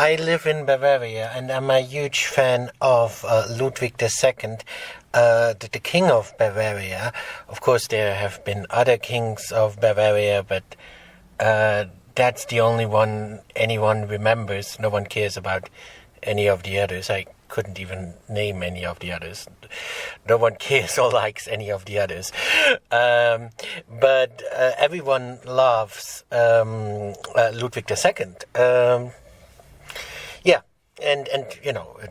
I live in Bavaria, and I'm a huge fan of Ludwig II, the king of Bavaria. Of course, there have been other kings of Bavaria, but that's the only one anyone remembers. No one cares about any of the others. I couldn't even name any of the others. No one cares or likes any of the others. But everyone loves Ludwig II. And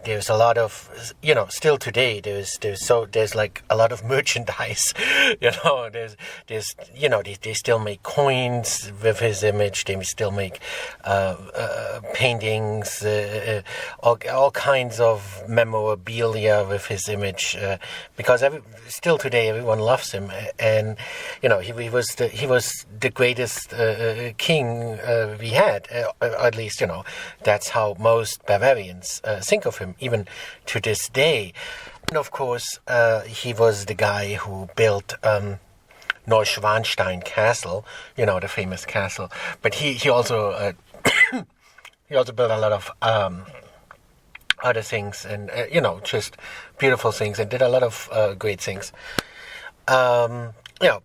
there's a lot of, still today there's like a lot of merchandise. They still make coins with his image. They still make paintings, all kinds of memorabilia with his image, because still today everyone loves him, and he was the greatest king we had. At least that's how most Bavarians think of him, even to this day. And of course, he was the guy who built Neuschwanstein Castle, the famous castle. But he also he also built a lot of other things, and just beautiful things, and did a lot of great things.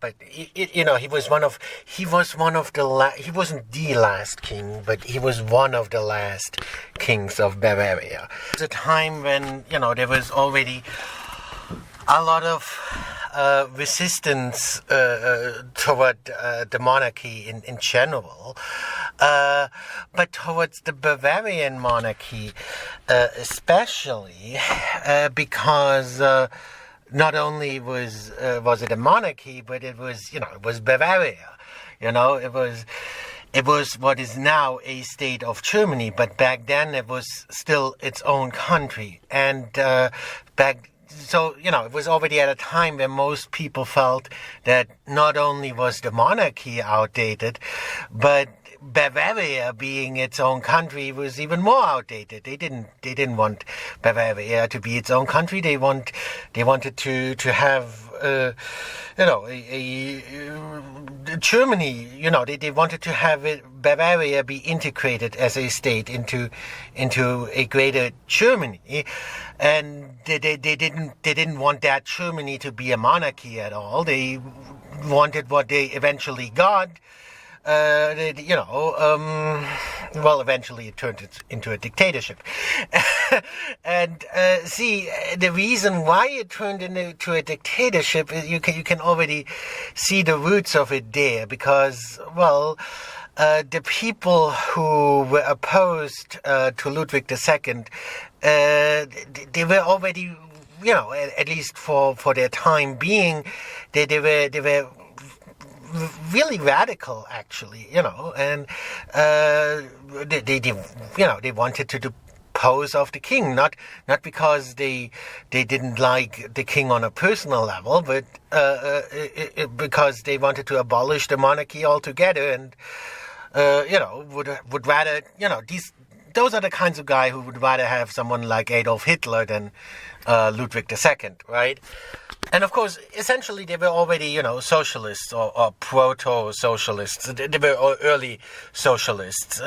But he wasn't the last king, but he was one of the last kings of Bavaria. It was a time when, there was already a lot of resistance toward the monarchy in general, but towards the Bavarian monarchy especially, because not only was it a monarchy, but it was Bavaria. It was what is now a state of Germany, but back then it was still its own country. And it was already at a time when most people felt that not only was the monarchy outdated, but Bavaria being its own country was even more outdated. They didn't want Bavaria to be its own country. They wanted to have Germany. They wanted to have Bavaria be integrated as a state into a greater Germany, and they didn't want that Germany to be a monarchy at all. They wanted what they eventually got. Eventually it turned into a dictatorship. And the reason why it turned into a dictatorship is you can already see the roots of it there, because, the people who were opposed to Ludwig II, they were already, at least for their time being, they were really radical, actually, and they wanted to depose of the king, not because they didn't like the king on a personal level, but because they wanted to abolish the monarchy altogether, and would rather, those are the kinds of guy who would rather have someone like Adolf Hitler than Ludwig II, right? And of course, essentially, they were already, socialists or proto-socialists. They were early socialists,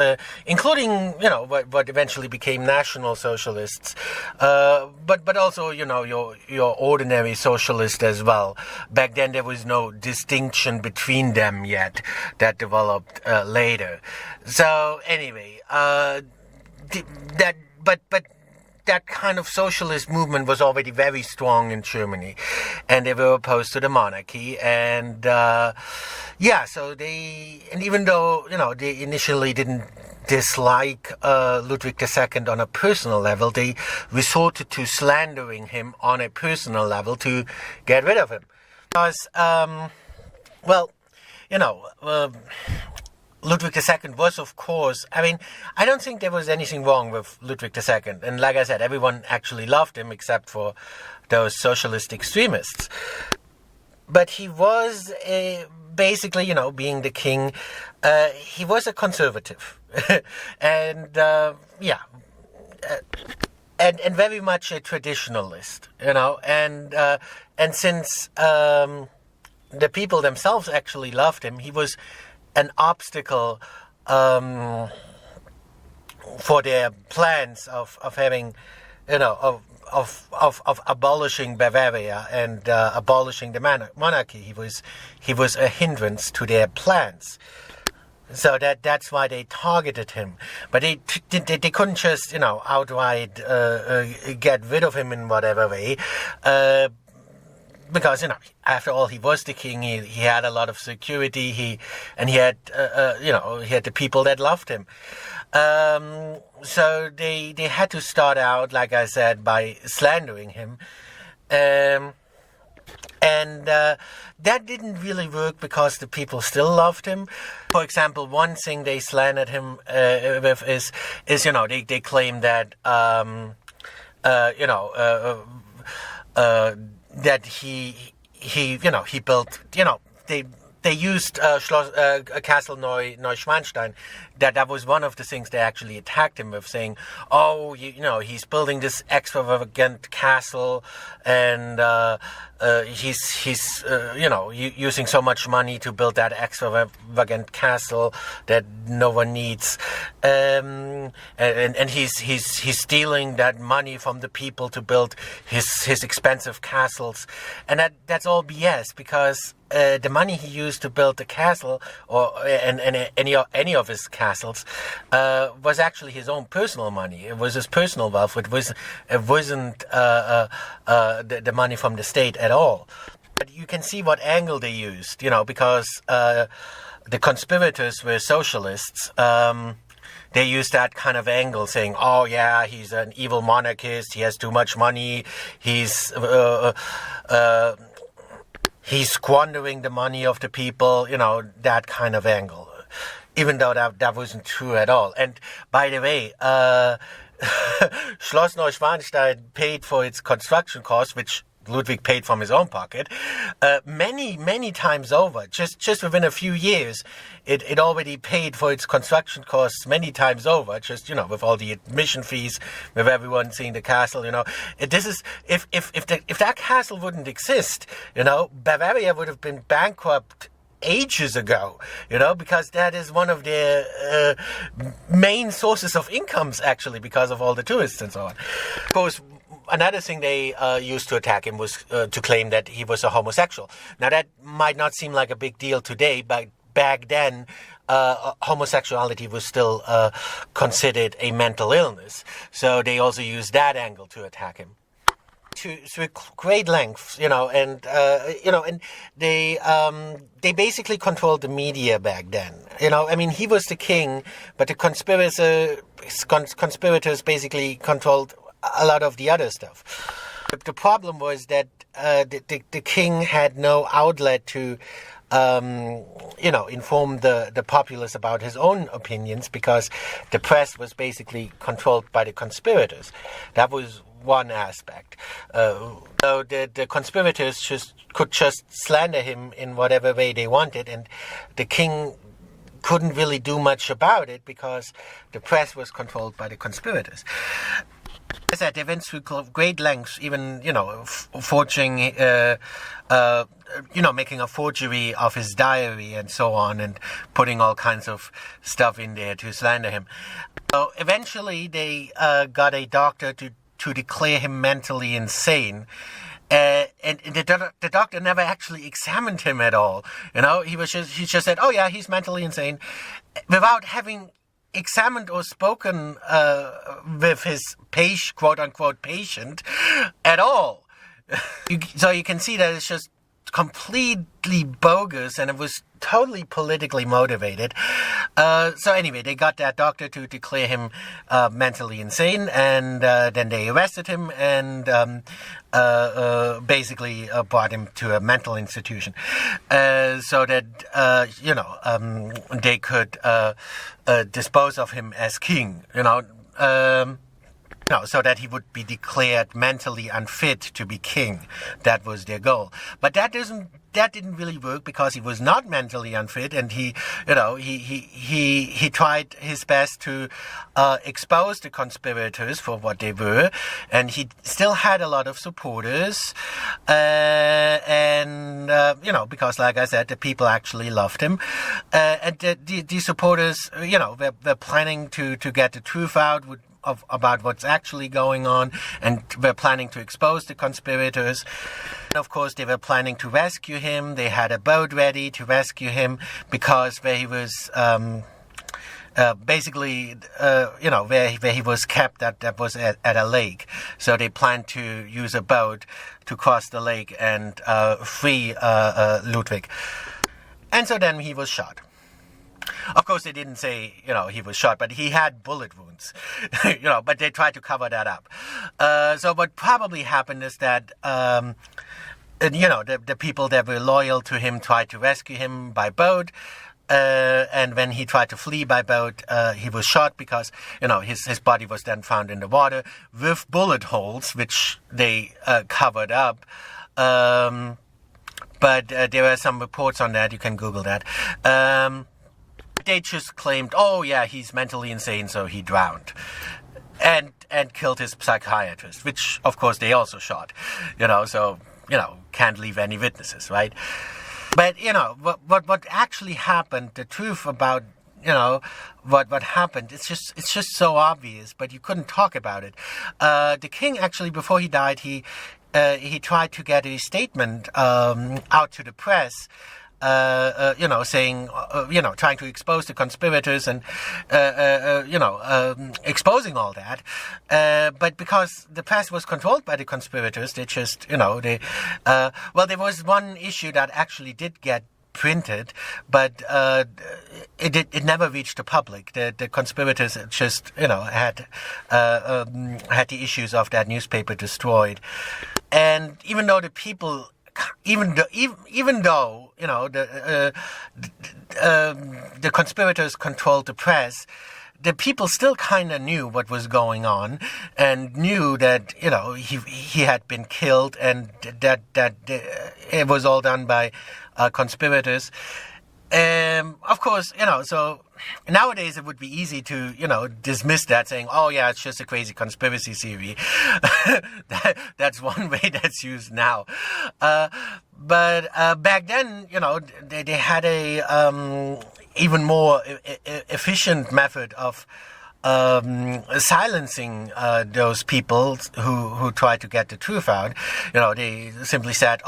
including, what eventually became National Socialists, but also, your ordinary socialist as well. Back then, there was no distinction between them yet. That developed later. So anyway, that kind of socialist movement was already very strong in Germany, and they were opposed to the monarchy. And even though they initially didn't dislike Ludwig II on a personal level, they resorted to slandering him on a personal level to get rid of him, because Ludwig II was, of course, I don't think there was anything wrong with Ludwig II. And like I said, everyone actually loved him except for those socialist extremists. But he was basically, being the king, he was a conservative. And very much a traditionalist, and since the people themselves actually loved him, he was an obstacle for their plans of having, of abolishing Bavaria and abolishing the monarchy. He was a hindrance to their plans. So that's why they targeted him. But they couldn't just, outright get rid of him in whatever way. Because, after all, he was the king. He had a lot of security. He had the people that loved him. So they had to start out, like I said, by slandering him. And that didn't really work because the people still loved him. For example, one thing they slandered him with is they claim that that he built, they used Castle Neuschwanstein. That was one of the things they actually attacked him with, saying, he's building this extravagant castle, and he's using so much money to build that extravagant castle that no one needs, and he's stealing that money from the people to build his expensive castles, and that's all BS, because the money he used to build the castle, and any of his castles, was actually his own personal money. It was his personal wealth. It wasn't the money from the state at all. But you can see what angle they used, because the conspirators were socialists. They used that kind of angle, saying, "Oh yeah, he's an evil monarchist. He has too much money. He's squandering the money of the people," that kind of angle. Even though that wasn't true at all. And by the way, Schloss Neuschwanstein paid for its construction costs, which Ludwig paid from his own pocket, many times over. Just within a few years, it already paid for its construction costs many times over. Just with all the admission fees, with everyone seeing the castle. This is if that castle wouldn't exist, Bavaria would have been bankrupt ages ago, because that is one of their main sources of incomes, actually, because of all the tourists and so on. Of course, another thing they used to attack him was to claim that he was a homosexual. Now, that might not seem like a big deal today, but back then, homosexuality was still considered a mental illness. So they also used that angle to attack him. To great lengths, and they basically controlled the media back then. He was the king, but the conspirators basically controlled a lot of the other stuff. The problem was that the king had no outlet to inform the populace about his own opinions, because the press was basically controlled by the conspirators. That was one aspect. So the conspirators could just slander him in whatever way they wanted, and the king couldn't really do much about it because the press was controlled by the conspirators. As I said, they went through great lengths, even, forging, making a forgery of his diary and so on, and putting all kinds of stuff in there to slander him. So eventually they got a doctor to declare him mentally insane. And the doctor never actually examined him at all. He just said, "Oh yeah, he's mentally insane," without having examined or spoken with his quote unquote patient at all. So you can see that it's just completely bogus, and it was totally politically motivated. So anyway, they got that doctor to declare him mentally insane, and then they arrested him and basically brought him to a mental institution, so that they could dispose of him as king. So that he would be declared mentally unfit to be king. That was their goal. But that that didn't really work because he was not mentally unfit, and he tried his best to expose the conspirators for what they were, and he still had a lot of supporters, because, like I said, the people actually loved him, and the supporters, were planning to get the truth out about what's actually going on, and were planning to expose the conspirators. And of course, they were planning to rescue him. They had a boat ready to rescue him because where he was where he was kept, that was at a lake. So they planned to use a boat to cross the lake and free Ludwig. And so then he was shot. Of course, they didn't say, he was shot, but he had bullet wounds, but they tried to cover that up. So what probably happened is that, the people that were loyal to him tried to rescue him by boat. And when he tried to flee by boat, he was shot because, his body was then found in the water with bullet holes, which they covered up. But there are some reports on that. You can Google that. They just claimed, he's mentally insane, so he drowned. And killed his psychiatrist, which, of course, they also shot. Can't leave any witnesses, right? But, what actually happened, the truth about, what happened, it's just so obvious, but you couldn't talk about it. The king, actually, before he died, he tried to get a statement out to the press, saying, trying to expose the conspirators and, exposing all that. But because the press was controlled by the conspirators, they just, there was one issue that actually did get printed, but it never reached the public. The conspirators just, had the issues of that newspaper destroyed. And even though the people, even though the conspirators controlled the press, the people still kind of knew what was going on and knew that he had been killed, and that it was all done by conspirators. Of course, so nowadays it would be easy to, dismiss that, saying, it's just a crazy conspiracy theory. That's one way that's used now. But back then, they had a even more efficient method of silencing those people who try to get the truth out. They simply said,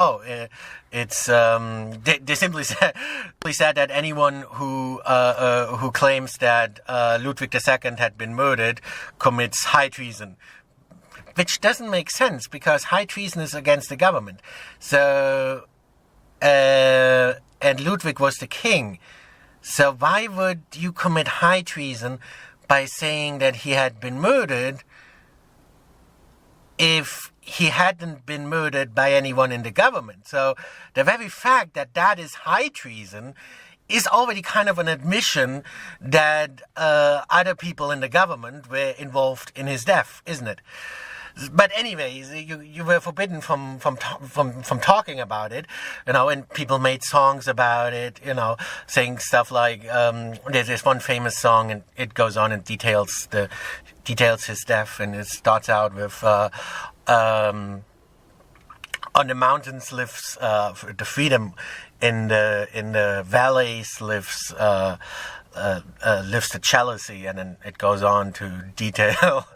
they simply said that anyone who claims that Ludwig II had been murdered commits high treason, which doesn't make sense because high treason is against the government. So, and Ludwig was the king. So why would you commit high treason by saying that he had been murdered if he hadn't been murdered by anyone in the government? So the very fact that is high treason is already kind of an admission that other people in the government were involved in his death, isn't it? But anyways, you were forbidden from talking about it, and people made songs about it, saying stuff like, there's one famous song, and it goes on and details his death, and it starts out with, on the mountains lives the freedom, in the valleys lives the jealousy, and then it goes on to detail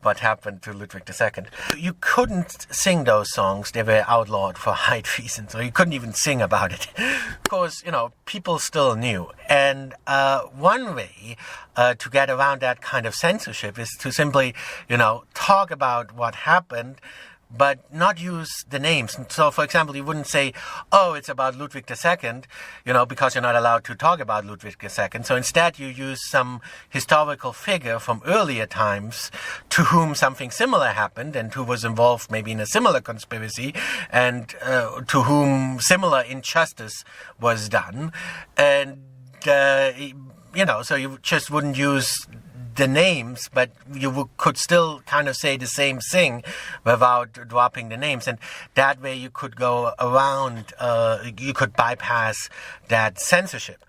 what happened to Ludwig II. You couldn't sing those songs; they were outlawed for high treason, so you couldn't even sing about it. Of course, people still knew, and one way to get around that kind of censorship is to simply, talk about what happened, but not use the names. So, for example, you wouldn't say, it's about Ludwig II, because you're not allowed to talk about Ludwig II. So instead you use some historical figure from earlier times to whom something similar happened and who was involved maybe in a similar conspiracy and to whom similar injustice was done. And, so you just wouldn't use the names, but you could still kind of say the same thing without dropping the names. And that way you could go around, you could bypass that censorship.